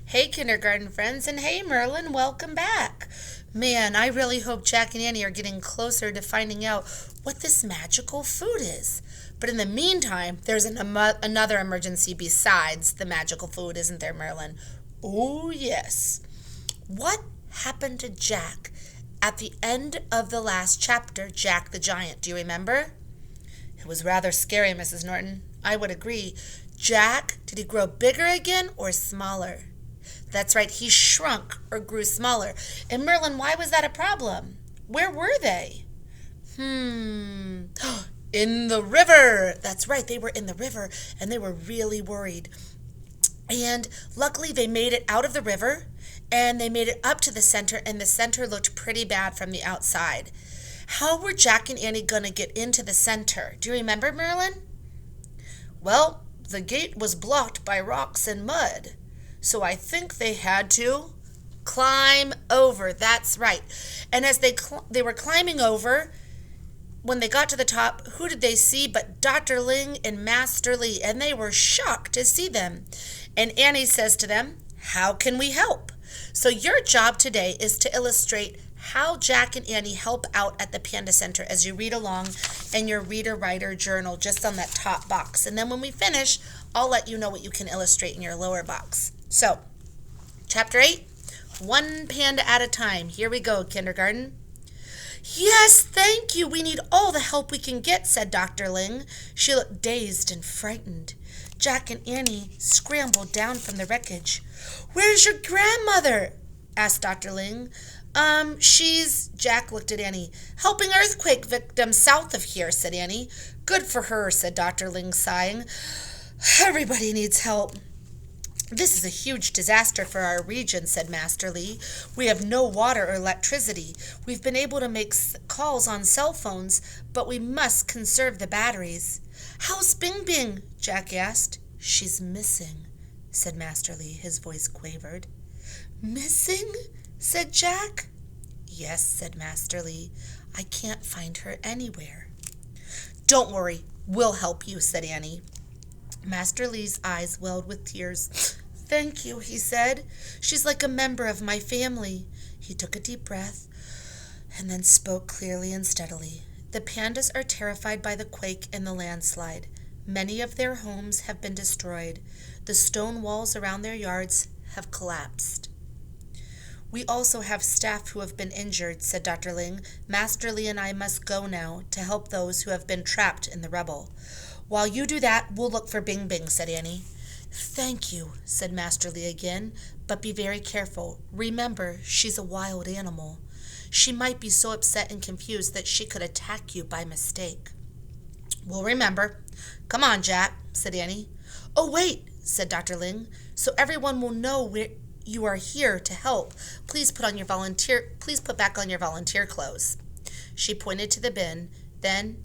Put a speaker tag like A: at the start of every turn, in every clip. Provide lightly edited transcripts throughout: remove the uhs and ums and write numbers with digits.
A: Hey, kindergarten friends, and hey, Merlin, welcome back. Man, I really hope Jack and Annie are getting closer to finding out what this magical food is. But in the meantime, there's another emergency besides the magical food, isn't there, Merlin? Oh, yes. What happened to Jack at the end of the last chapter, Jack the Giant? Do you remember? It was rather scary, Mrs. Norton. I would agree. Jack, did he grow bigger again or smaller? That's right, he shrunk or grew smaller. And Merlin, why was that a problem? Where were they? In the river. That's right, they were in the river and they were really worried. And luckily they made it out of the river and they made it up to the center, and the center looked pretty bad from the outside. How were Jack and Annie going to get into the center? Do you remember, Merlin? Well, the gate was blocked by rocks and mud. So I think they had to climb over. That's right. And as they were climbing over, when they got to the top, who did they see but Dr. Ling and Master Lee? And they were shocked to see them. And Annie says to them, "How can we help?" So your job today is to illustrate how Jack and Annie help out at the Panda Center as you read along in your reader-writer journal just on that top box. And then when we finish, I'll let you know what you can illustrate in your lower box. So, Chapter 8, One Panda at a Time. Here we go, kindergarten. "Yes, thank you. We need all the help we can get," said Dr. Ling. She looked dazed and frightened. Jack and Annie scrambled down from the wreckage. "Where's your grandmother?" asked Dr. Ling. Jack looked at Annie. "Helping earthquake victims south of here," said Annie. "Good for her," said Dr. Ling, sighing. "Everybody needs help." "This is a huge disaster for our region," said Master Lee. "We have no water or electricity. We've been able to make calls on cell phones, but we must conserve the batteries." "How's Bing Bing?" Jack asked. "She's missing," said Master Lee. His voice quavered. "Missing?" said Jack. "Yes," said Master Lee. "I can't find her anywhere." "Don't worry, we'll help you," said Annie. Master Lee's eyes welled with tears. "Thank you," he said. "She's like a member of my family." He took a deep breath and then spoke clearly and steadily. "The pandas are terrified by the quake and the landslide. Many of their homes have been destroyed. The stone walls around their yards have collapsed. We also have staff who have been injured," said Dr. Ling. "Master Lee and I must go now to help those who have been trapped in the rubble." "While you do that, we'll look for Bing Bing," said Annie. "Thank you," said Master Lee again, "but be very careful. Remember, she's a wild animal. She might be so upset and confused that she could attack you by mistake." "We'll remember. Come on, Jack," said Annie. "Oh, wait," said Dr. Ling. "So everyone will know you are here to help. Please put back on your volunteer clothes." She pointed to the bin. Then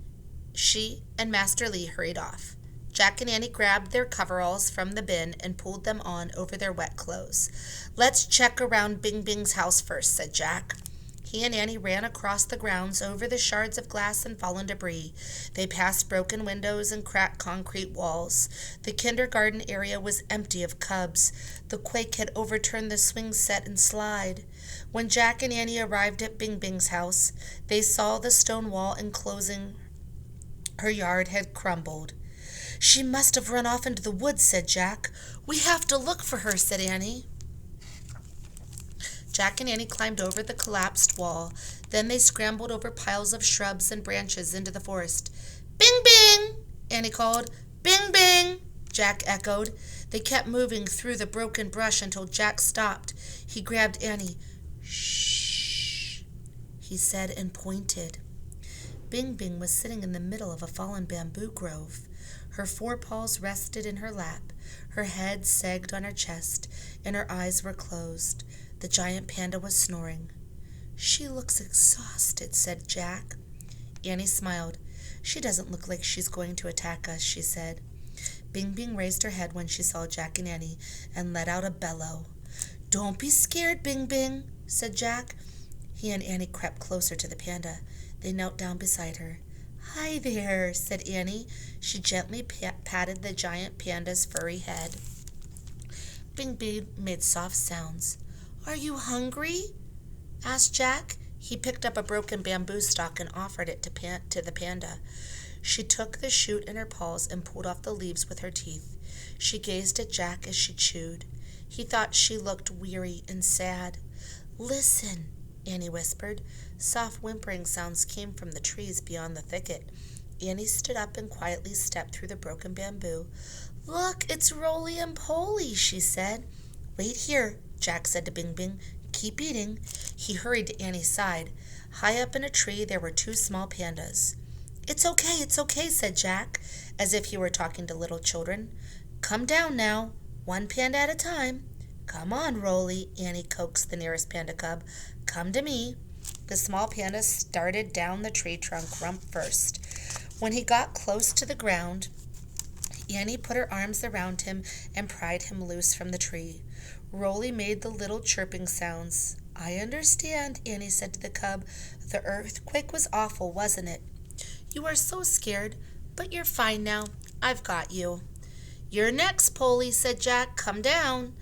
A: she and Master Lee hurried off. Jack and Annie grabbed their coveralls from the bin and pulled them on over their wet clothes. "Let's check around Bing Bing's house first," said Jack. He and Annie ran across the grounds over the shards of glass and fallen debris. They passed broken windows and cracked concrete walls. The kindergarten area was empty of cubs. The quake had overturned the swing set and slide. When Jack and Annie arrived at Bing Bing's house, they saw the stone wall enclosing her yard had crumbled. "She must have run off into the woods," said Jack. "We have to look for her," said Annie. Jack and Annie climbed over the collapsed wall. Then they scrambled over piles of shrubs and branches into the forest. "Bing Bing!" Annie called. "Bing Bing!" Jack echoed. They kept moving through the broken brush until Jack stopped. He grabbed Annie. "Shh," he said and pointed. Bing Bing was sitting in the middle of a fallen bamboo grove. Her forepaws rested in her lap. Her head sagged on her chest, and her eyes were closed. The giant panda was snoring. "She looks exhausted," said Jack. Annie smiled. "She doesn't look like she's going to attack us," she said. Bing Bing raised her head when she saw Jack and Annie and let out a bellow. "Don't be scared, Bing Bing," said Jack. He and Annie crept closer to the panda. They knelt down beside her. "Hi there," said Annie. She gently patted the giant panda's furry head. Bing Bing made soft sounds. "Are you hungry?" asked Jack. He picked up a broken bamboo stalk and offered it to the panda. She took the shoot in her paws and pulled off the leaves with her teeth. She gazed at Jack as she chewed. He thought she looked weary and sad. "Listen," Annie whispered. Soft whimpering sounds came from the trees beyond the thicket. Annie stood up and quietly stepped through the broken bamboo. "Look, it's Roly and Poly," she said. "Wait here," Jack said to Bing Bing. "Keep eating." He hurried to Annie's side. High up in a tree there were two small pandas. It's okay, said Jack, as if he were talking to little children. "Come down now, one panda at a time." "Come on, Roly," Annie coaxed the nearest panda cub. "Come to me." The small panda started down the tree trunk rump first. When he got close to the ground, Annie put her arms around him and pried him loose from the tree. Roly made the little chirping sounds. "I understand," Annie said to the cub. "The earthquake was awful, wasn't it? You are so scared, but you're fine now. I've got you." "You're next, Polly," said Jack. "Come down."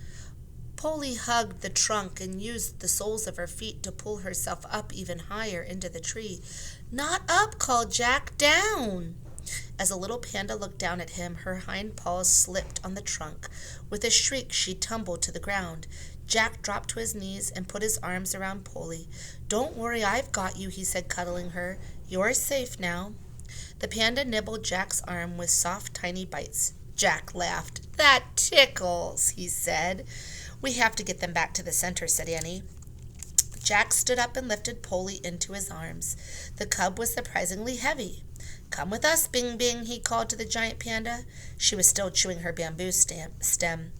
A: Polly hugged the trunk and used the soles of her feet to pull herself up even higher into the tree. "Not up," called Jack. "Down." As a little panda looked down at him, her hind paws slipped on the trunk. With a shriek, she tumbled to the ground. Jack dropped to his knees and put his arms around Polly. "Don't worry, I've got you," he said, cuddling her. "You're safe now." The panda nibbled Jack's arm with soft, tiny bites. Jack laughed. "That tickles," he said. "We have to get them back to the center," said Annie. Jack stood up and lifted Polly into his arms. The cub was surprisingly heavy. "Come with us, Bing Bing," he called to the giant panda. She was still chewing her bamboo stem.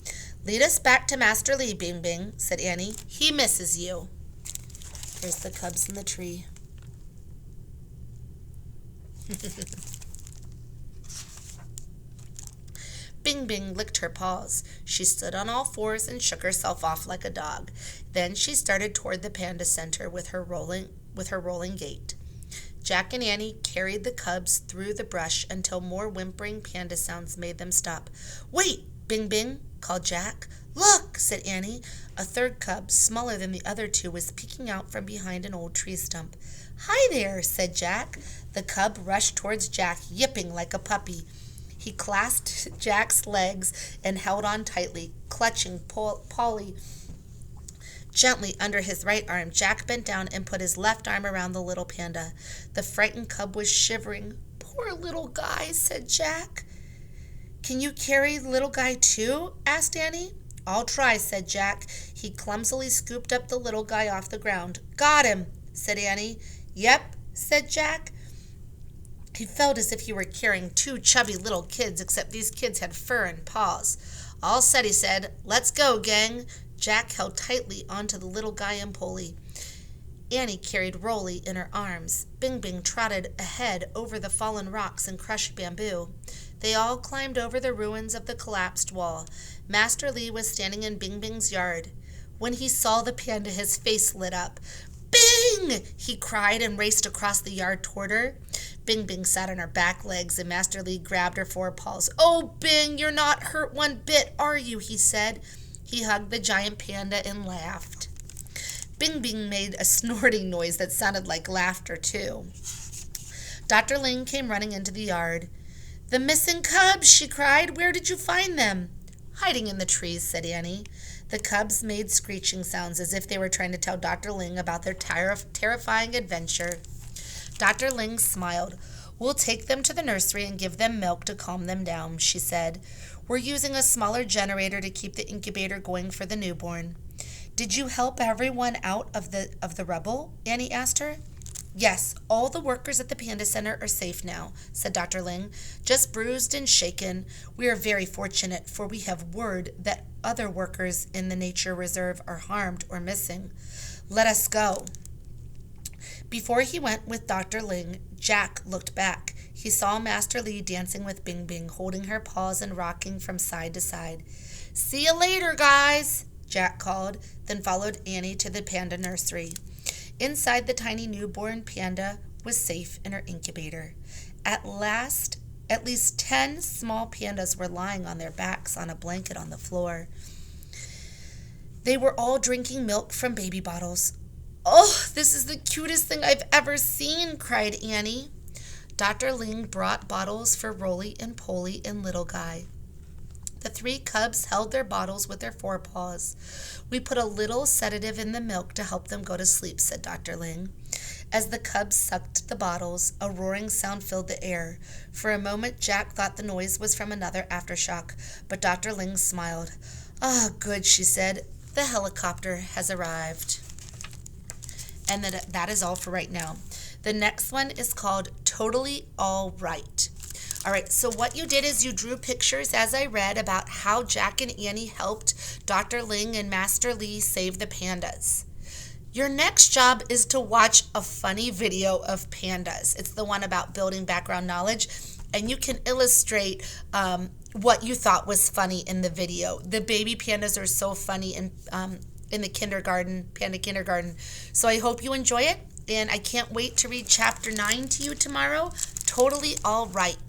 A: "Lead us back to Master Lee, Bing Bing," said Annie. "He misses you." There's the cubs in the tree. Bing Bing licked her paws. She stood on all fours and shook herself off like a dog. Then she started toward the Panda Center with her rolling gait. Jack and Annie carried the cubs through the brush until more whimpering panda sounds made them stop. "Wait, Bing Bing," called Jack. "Look," said Annie. A third cub, smaller than the other two, was peeking out from behind an old tree stump. "Hi there," said Jack. The cub rushed towards Jack, yipping like a puppy. He clasped Jack's legs and held on tightly, clutching Polly gently under his right arm. Jack bent down and put his left arm around the little panda. The frightened cub was shivering. "Poor little guy," said Jack. "Can you carry little guy too?" asked Annie. "I'll try," said Jack. He clumsily scooped up the little guy off the ground. "Got him," said Annie. "Yep," said Jack. He felt as if he were carrying two chubby little kids, except these kids had fur and paws. "All set," he said. "Let's go, gang." Jack held tightly onto the little guy and Polly. Annie carried Roly in her arms. Bing Bing trotted ahead over the fallen rocks and crushed bamboo. They all climbed over the ruins of the collapsed wall. Master Lee was standing in Bing Bing's yard. When he saw the panda, his face lit up. "Bing!" he cried and raced across the yard toward her. Bing Bing sat on her back legs and Master Lee grabbed her forepaws. "Oh, Bing, you're not hurt one bit, are you?" he said. He hugged the giant panda and laughed. Bing Bing made a snorting noise that sounded like laughter, too. Dr. Ling came running into the yard. "The missing cubs," she cried. "Where did you find them?" "Hiding in the trees," said Annie. The cubs made screeching sounds as if they were trying to tell Dr. Ling about their terrifying adventure. Dr. Ling smiled. "We'll take them to the nursery and give them milk to calm them down," she said. "We're using a smaller generator to keep the incubator going for the newborn." "Did you help everyone out of the rubble?" Annie asked her. "Yes, all the workers at the Panda Center are safe now," said Dr. Ling. "Just bruised and shaken. We are very fortunate, for we have word that other workers in the nature reserve are harmed or missing. Let us go." Before he went with Dr. Ling, Jack looked back. He saw Master Lee dancing with Bing Bing, holding her paws and rocking from side to side. "See you later, guys," Jack called, then followed Annie to the panda nursery. Inside, the tiny newborn panda was safe in her incubator. At least 10 small pandas were lying on their backs on a blanket on the floor. They were all drinking milk from baby bottles. "Oh, this is the cutest thing I've ever seen," cried Annie. Dr. Ling brought bottles for Rolly and Polly and Little Guy. The 3 cubs held their bottles with their forepaws. "We put a little sedative in the milk to help them go to sleep," said Dr. Ling. As the cubs sucked the bottles, a roaring sound filled the air. For a moment, Jack thought the noise was from another aftershock, but Dr. Ling smiled. "Ah, good," she said. "The helicopter has arrived." And that is all for right now. The next one is called Totally All Right. All right, so what you did is you drew pictures as I read about how Jack and Annie helped Dr. Ling and Master Lee save the pandas. Your next job is to watch a funny video of pandas. It's the one about building background knowledge, and you can illustrate what you thought was funny in the video. The baby pandas are so funny in the kindergarten, Panda Kindergarten. So I hope you enjoy it, and I can't wait to read chapter 9 to you tomorrow. Totally All Right.